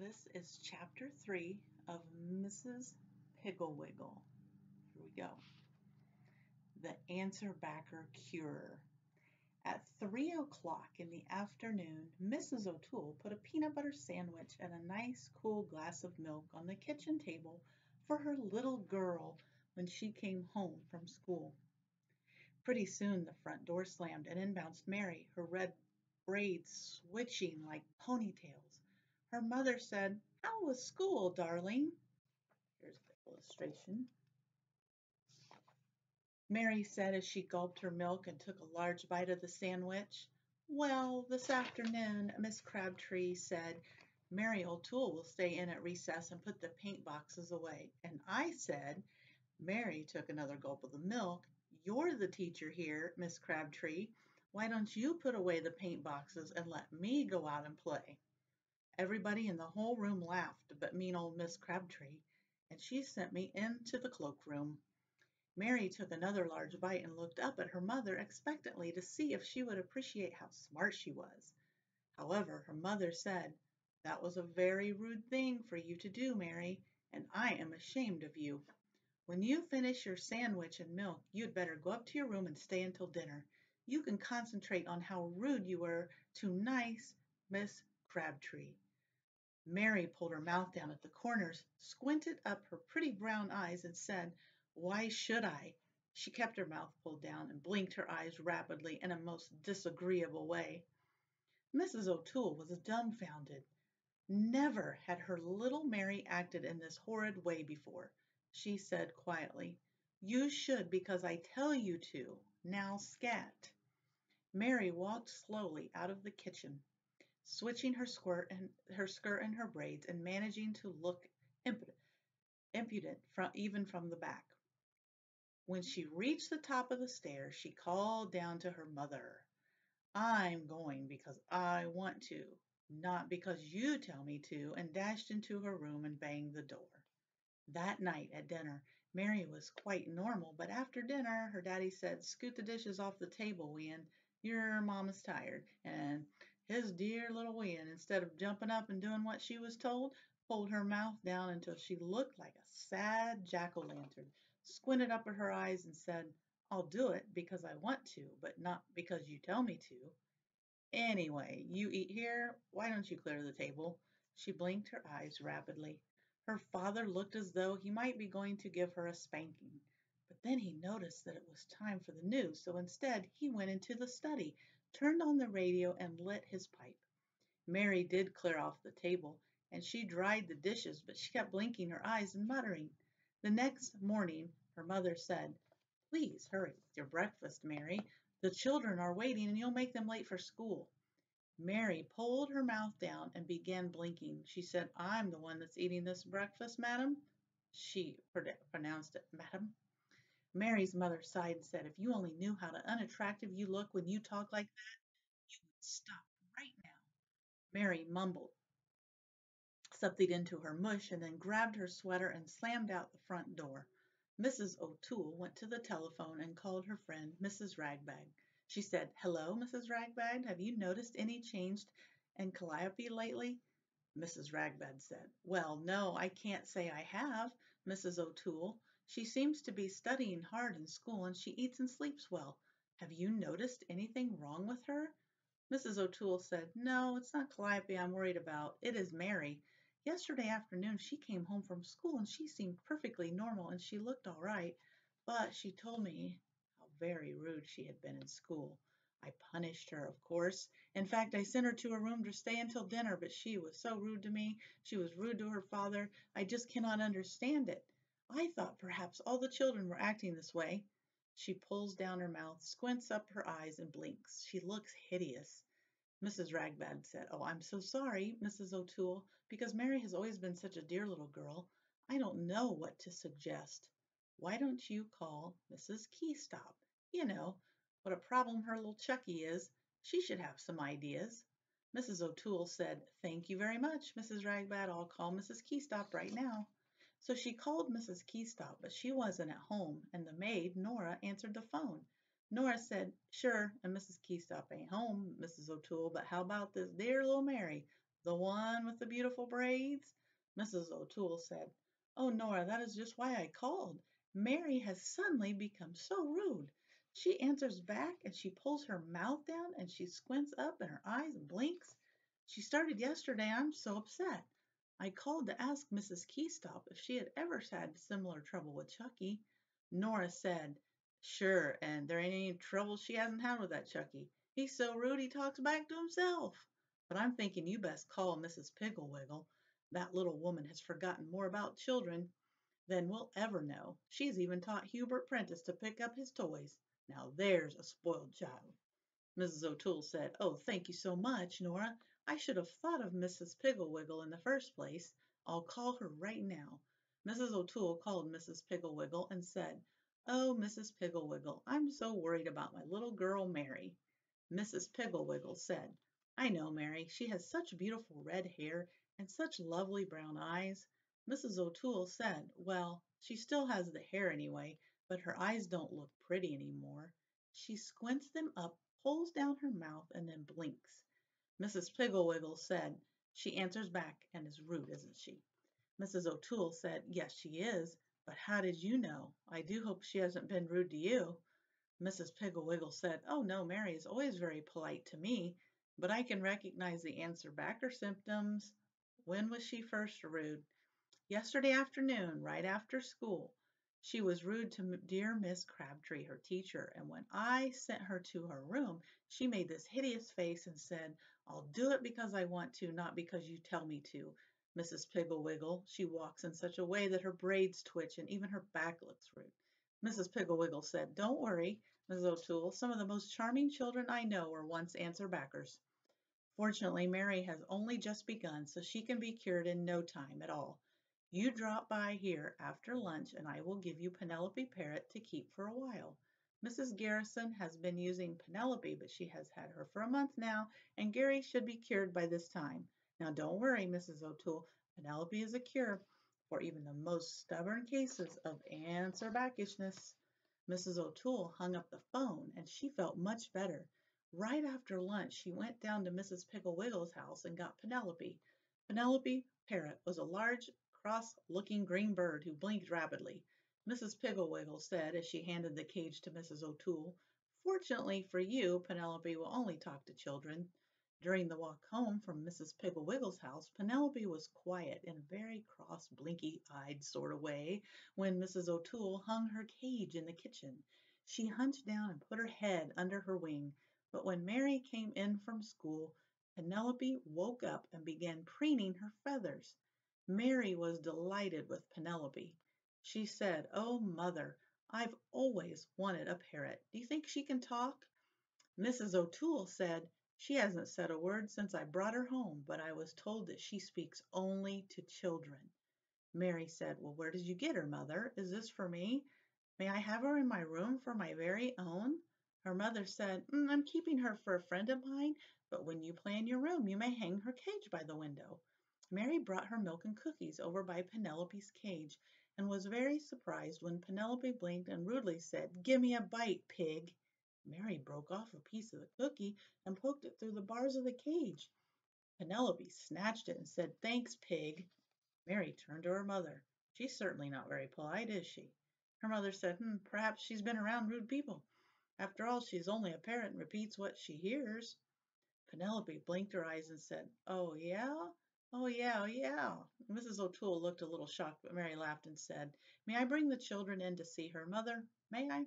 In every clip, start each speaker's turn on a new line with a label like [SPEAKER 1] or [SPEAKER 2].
[SPEAKER 1] This is chapter 3 of Mrs. Pigglewiggle. Here we go. The Answer Backer Cure. At 3 o'clock in the afternoon, Mrs. O'Toole put a peanut butter sandwich and a nice cool glass of milk on the kitchen table for her little girl when she came home from school. Pretty soon the front door slammed and in bounced Mary, her red braids switching like ponytails. Her mother said, "How was school, darling?" Here's the illustration. Mary said as she gulped her milk and took a large bite of the sandwich. "Well, this afternoon, Miss Crabtree said Mary O'Toole will stay in at recess and put the paint boxes away." And I said, Mary took another gulp of the milk, "You're the teacher here, Miss Crabtree. Why don't you put away the paint boxes and let me go out and play?" Everybody in the whole room laughed but mean old Miss Crabtree, and she sent me into the cloakroom. Mary took another large bite and looked up at her mother expectantly to see if she would appreciate how smart she was. However, her mother said, "That was a very rude thing for you to do, Mary, and I am ashamed of you. When you finish your sandwich and milk, you'd better go up to your room and stay until dinner. You can concentrate on how rude you were to nice Miss Crabtree." Mary pulled her mouth down at the corners, squinted up her pretty brown eyes, and said, "Why should I?" She kept her mouth pulled down and blinked her eyes rapidly in a most disagreeable way. Mrs. O'Toole was dumbfounded. Never had her little Mary acted in this horrid way before. She said quietly, "You should because I tell you to. Now scat." Mary walked slowly out of the kitchen, switching her skirt and her braids and managing to look impudent even from the back. When she reached the top of the stairs, she called down to her mother, "I'm going because I want to, not because you tell me to," and dashed into her room and banged the door. That night at dinner, Mary was quite normal, but after dinner, her daddy said, "Scoot the dishes off the table, Wian. Your mama's tired." And his dear little Wian, instead of jumping up and doing what she was told, pulled her mouth down until she looked like a sad jack-o'-lantern, squinted up at her eyes and said, "I'll do it because I want to, but not because you tell me to. Anyway, you eat here. Why don't you clear the table?" She blinked her eyes rapidly. Her father looked as though he might be going to give her a spanking. But then he noticed that it was time for the news, so instead he went into the study, turned on the radio, and lit his pipe. Mary did clear off the table, and she dried the dishes, but she kept blinking her eyes and muttering. The next morning, her mother said, "Please hurry with your breakfast, Mary. The children are waiting and you'll make them late for school." Mary pulled her mouth down and began blinking. She said, "I'm the one that's eating this breakfast, madam." She pronounced it, madam. Mary's mother sighed and said, "If you only knew how unattractive you look when you talk like that, you would stop right now." Mary mumbled something into her mush and then grabbed her sweater and slammed out the front door. Mrs. O'Toole went to the telephone and called her friend, Mrs. Ragbag. She said, "Hello, Mrs. Ragbag, have you noticed any change in Calliope lately?" Mrs. Ragbag said, "Well, no, I can't say I have, Mrs. O'Toole. She seems to be studying hard in school and she eats and sleeps well. Have you noticed anything wrong with her?" Mrs. O'Toole said, "No, it's not Calliope I'm worried about. It is Mary. Yesterday afternoon she came home from school and she seemed perfectly normal and she looked all right, but she told me how very rude she had been in school. I punished her, of course. In fact, I sent her to her room to stay until dinner, but she was so rude to me. She was rude to her father. I just cannot understand it. I thought perhaps all the children were acting this way." She pulls down her mouth, squints up her eyes, and blinks. She looks hideous. Mrs. Ragbag said, "Oh, I'm so sorry, Mrs. O'Toole, because Mary has always been such a dear little girl. I don't know what to suggest. Why don't you call Mrs. Keystop? You know, what a problem her little Chucky is. She should have some ideas." Mrs. O'Toole said, "Thank you very much, Mrs. Ragbag. I'll call Mrs. Keystop right now." So she called Mrs. Keystop, but she wasn't at home, and the maid, Nora, answered the phone. Nora said, "Sure, and Mrs. Keystop ain't home, Mrs. O'Toole, but how about this dear little Mary? The one with the beautiful braids? Mrs. O'Toole said, "Oh, Nora, that is just why I called. Mary has suddenly become so rude. She answers back and she pulls her mouth down and she squints up and her eyes blinks. She started yesterday. I'm so upset. I called to ask Mrs. Keystop if she had ever had similar trouble with Chucky." Nora said, "Sure, and there ain't any trouble she hasn't had with that Chucky. He's so rude he talks back to himself. But I'm thinking you best call Mrs. Pigglewiggle. That little woman has forgotten more about children than we'll ever know. She's even taught Hubert Prentice to pick up his toys. Now there's a spoiled child." Mrs. O'Toole said, "Oh, thank you so much, Nora. I should have thought of Mrs. Pigglewiggle in the first place. I'll call her right now." Mrs. O'Toole called Mrs. Pigglewiggle and said, "Oh, Mrs. Pigglewiggle, I'm so worried about my little girl Mary." Mrs. Pigglewiggle said, "I know, Mary. She has such beautiful red hair and such lovely brown eyes." Mrs. O'Toole said, "Well, she still has the hair anyway, but her eyes don't look pretty anymore. She squints them up, pulls down her mouth, and then blinks." Mrs. Pigglewiggle said, "She answers back and is rude, isn't she?" Mrs. O'Toole said, "Yes, she is. But how did you know? I do hope she hasn't been rude to you." Mrs. Pigglewiggle said, "Oh, no, Mary is always very polite to me, but I can recognize the answer backer symptoms. When was she first rude?" "Yesterday afternoon, right after school. She was rude to dear Miss Crabtree, her teacher, and when I sent her to her room, she made this hideous face and said, 'I'll do it because I want to, not because you tell me to.' Mrs. Pigglewiggle, she walks in such a way that her braids twitch and even her back looks rude." Mrs. Pigglewiggle said, "Don't worry, Mrs. O'Toole. Some of the most charming children I know were once answer backers. Fortunately, Mary has only just begun, so she can be cured in no time at all. You drop by here after lunch and I will give you Penelope Parrot to keep for a while. Mrs. Garrison has been using Penelope, but she has had her for a month now, and Gary should be cured by this time. Now don't worry, Mrs. O'Toole. Penelope is a cure for even the most stubborn cases of answer backishness." Mrs. O'Toole hung up the phone and she felt much better. Right after lunch, she went down to Mrs. Pigglewiggle's house and got Penelope. Penelope Parrot was a large, cross-looking green bird who blinked rapidly. Mrs. Pigglewiggle said as she handed the cage to Mrs. O'Toole, "Fortunately for you, Penelope will only talk to children." During the walk home from Mrs. Pigglewiggle's house, Penelope was quiet in a very cross, blinky-eyed sort of way when Mrs. O'Toole hung her cage in the kitchen. She hunched down and put her head under her wing, but when Mary came in from school, Penelope woke up and began preening her feathers. Mary was delighted with Penelope. She said, "Oh, Mother, I've always wanted a parrot. Do you think she can talk?" Mrs. O'Toole said, "She hasn't said a word since I brought her home, but I was told that she speaks only to children." Mary said, "Well, where did you get her, Mother? Is this for me? May I have her in my room for my very own?" Her mother said, "I'm keeping her for a friend of mine, but when you plan your room, you may hang her cage by the window." Mary brought her milk and cookies over by Penelope's cage and was very surprised when Penelope blinked and rudely said, "Give me a bite, pig." Mary broke off a piece of the cookie and poked it through the bars of the cage. Penelope snatched it and said, "Thanks, pig." Mary turned to her mother. "She's certainly not very polite, is she?" Her mother said, "Perhaps she's been around rude people. After all, she's only a parrot and repeats what she hears." Penelope blinked her eyes and said, "Oh, yeah? Oh, yeah, oh, yeah." Mrs. O'Toole looked a little shocked, but Mary laughed and said, "May I bring the children in to see her, Mother? May I?"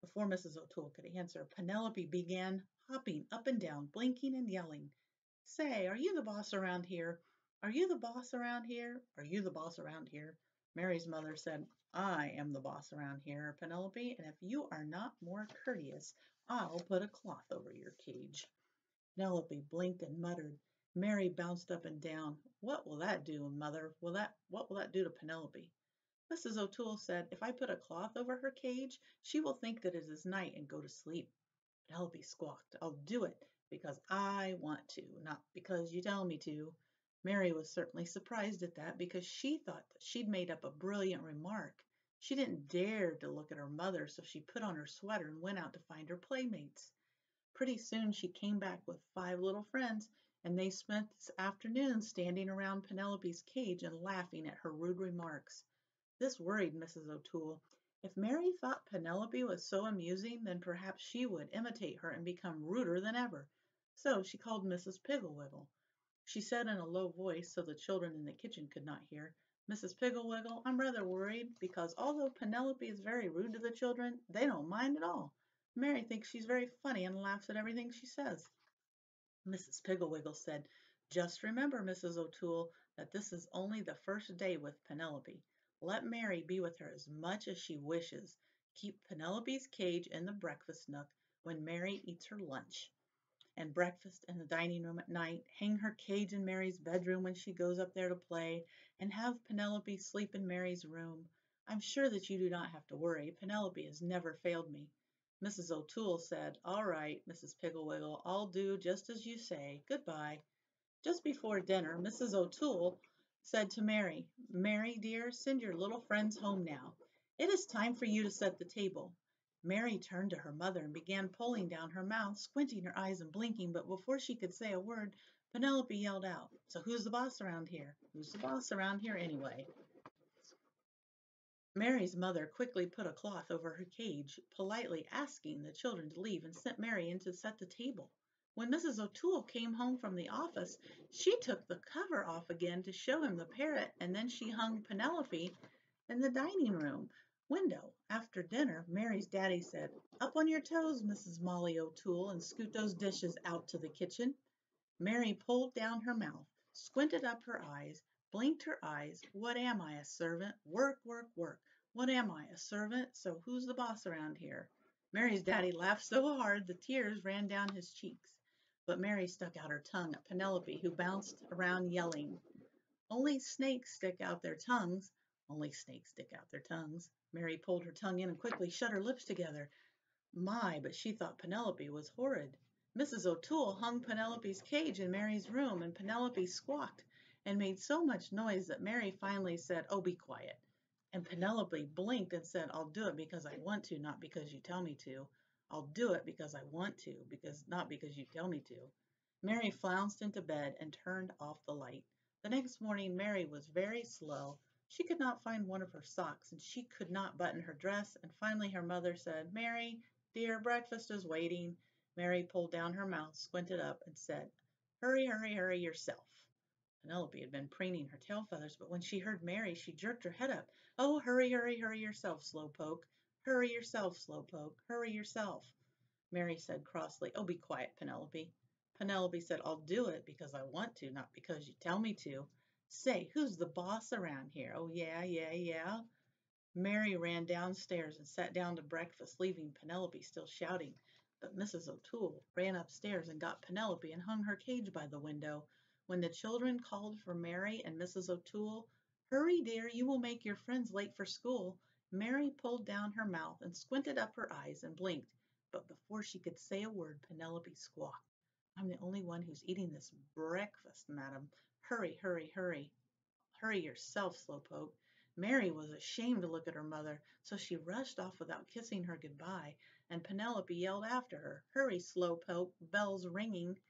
[SPEAKER 1] Before Mrs. O'Toole could answer, Penelope began hopping up and down, blinking and yelling. "Say, are you the boss around here? Are you the boss around here? Are you the boss around here?" Mary's mother said, "I am the boss around here, Penelope, and if you are not more courteous, I'll put a cloth over your cage." Penelope blinked and muttered. Mary bounced up and down. "What will that do, Mother? What will that do to Penelope?" Mrs. O'Toole said, "If I put a cloth over her cage, she will think that it is night and go to sleep." Penelope squawked, "I'll do it because I want to, not because you tell me to." Mary was certainly surprised at that because she thought that she'd made up a brilliant remark. She didn't dare to look at her mother, so she put on her sweater and went out to find her playmates. Pretty soon she came back with 5 little friends, and they spent this afternoon standing around Penelope's cage and laughing at her rude remarks. This worried Mrs. O'Toole. If Mary thought Penelope was so amusing, then perhaps she would imitate her and become ruder than ever. So she called Mrs. Pigglewiggle. She said in a low voice so the children in the kitchen could not hear, "Mrs. Pigglewiggle, I'm rather worried because although Penelope is very rude to the children, they don't mind at all. Mary thinks she's very funny and laughs at everything she says." Mrs. Pigglewiggle said, "Just remember, Mrs. O'Toole, that this is only the first day with Penelope. Let Mary be with her as much as she wishes. Keep Penelope's cage in the breakfast nook when Mary eats her lunch, and breakfast in the dining room at night. Hang her cage in Mary's bedroom when she goes up there to play, and have Penelope sleep in Mary's room. I'm sure that you do not have to worry. Penelope has never failed me." Mrs. O'Toole said, "All right, Mrs. Pigglewiggle, I'll do just as you say. Goodbye." Just before dinner, Mrs. O'Toole said to Mary, "Mary, dear, send your little friends home now. It is time for you to set the table." Mary turned to her mother and began pulling down her mouth, squinting her eyes and blinking, but before she could say a word, Penelope yelled out, "So who's the boss around here? Who's the boss around here anyway?" Mary's mother quickly put a cloth over her cage, politely asking the children to leave, and sent Mary in to set the table. When Mrs. O'Toole came home from the office, she took the cover off again to show him the parrot, and then she hung Penelope in the dining room window. After dinner, Mary's daddy said, "Up on your toes, Mrs. Molly O'Toole, and scoot those dishes out to the kitchen." Mary pulled down her mouth, squinted up her eyes, blinked her eyes. "What am I, a servant? Work, work, work. What am I, a servant? So who's the boss around here?" Mary's daddy laughed so hard the tears ran down his cheeks. But Mary stuck out her tongue at Penelope, who bounced around yelling, "Only snakes stick out their tongues. Only snakes stick out their tongues." Mary pulled her tongue in and quickly shut her lips together. My, but she thought Penelope was horrid. Mrs. O'Toole hung Penelope's cage in Mary's room, and Penelope squawked and made so much noise that Mary finally said, "Oh, be quiet." And Penelope blinked and said, "I'll do it because I want to, not because you tell me to. I'll do it because I want to, not because you tell me to." Mary flounced into bed and turned off the light. The next morning, Mary was very slow. She could not find one of her socks, and she could not button her dress, and finally her mother said, "Mary, dear, breakfast is waiting." Mary pulled down her mouth, squinted up, and said, "Hurry, hurry, hurry yourself." Penelope had been preening her tail feathers, but when she heard Mary, she jerked her head up. "Oh, hurry, hurry, hurry yourself, Slowpoke. Hurry yourself, Slowpoke. Hurry yourself." Mary said crossly, "Oh, be quiet, Penelope." Penelope said, "I'll do it because I want to, not because you tell me to. Say, who's the boss around here? Oh, yeah, yeah, yeah." Mary ran downstairs and sat down to breakfast, leaving Penelope still shouting. But Mrs. O'Toole ran upstairs and got Penelope and hung her cage by the window. When the children called for Mary and Mrs. O'Toole, "Hurry, dear, you will make your friends late for school," Mary pulled down her mouth and squinted up her eyes and blinked. But before she could say a word, Penelope squawked, "I'm the only one who's eating this breakfast, madam. Hurry, hurry, hurry. Hurry yourself, Slowpoke." Mary was ashamed to look at her mother, so she rushed off without kissing her goodbye, and Penelope yelled after her, "Hurry, Slowpoke, bell's ringing."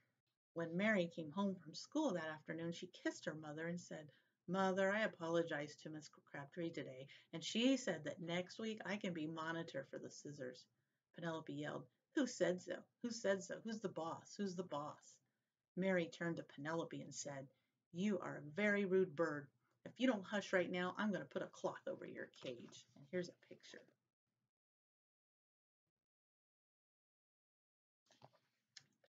[SPEAKER 1] When Mary came home from school that afternoon, she kissed her mother and said, "Mother, I apologized to Miss Crabtree today, and she said that next week I can be monitor for the scissors." Penelope yelled, "Who said so? Who said so? Who's the boss? Who's the boss?" Mary turned to Penelope and said, "You are a very rude bird. If you don't hush right now, I'm going to put a cloth over your cage." And here's a picture.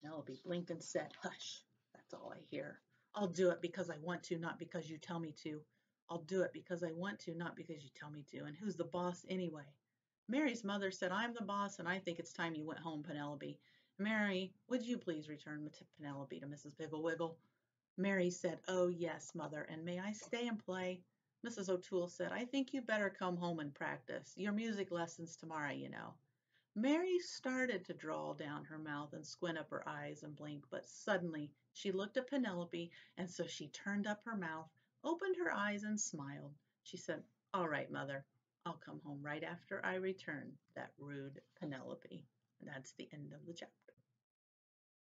[SPEAKER 1] Penelope blinked and said, "Hush. That's all I hear. I'll do it because I want to, not because you tell me to. I'll do it because I want to, not because you tell me to. And who's the boss anyway?" Mary's mother said, "I'm the boss, and I think it's time you went home, Penelope." "Mary, would you please return Penelope to Mrs. Pigglewiggle?" Mary said, "Oh, yes, Mother, and may I stay and play?" Mrs. O'Toole said, "I think you better come home and practice. Your music lesson's tomorrow, you know." Mary started to drawl down her mouth and squint up her eyes and blink, but suddenly she looked at Penelope, and so she turned up her mouth, opened her eyes, and smiled. She said, "All right, Mother, I'll come home right after I return." That rude Penelope. And that's the end of the chapter.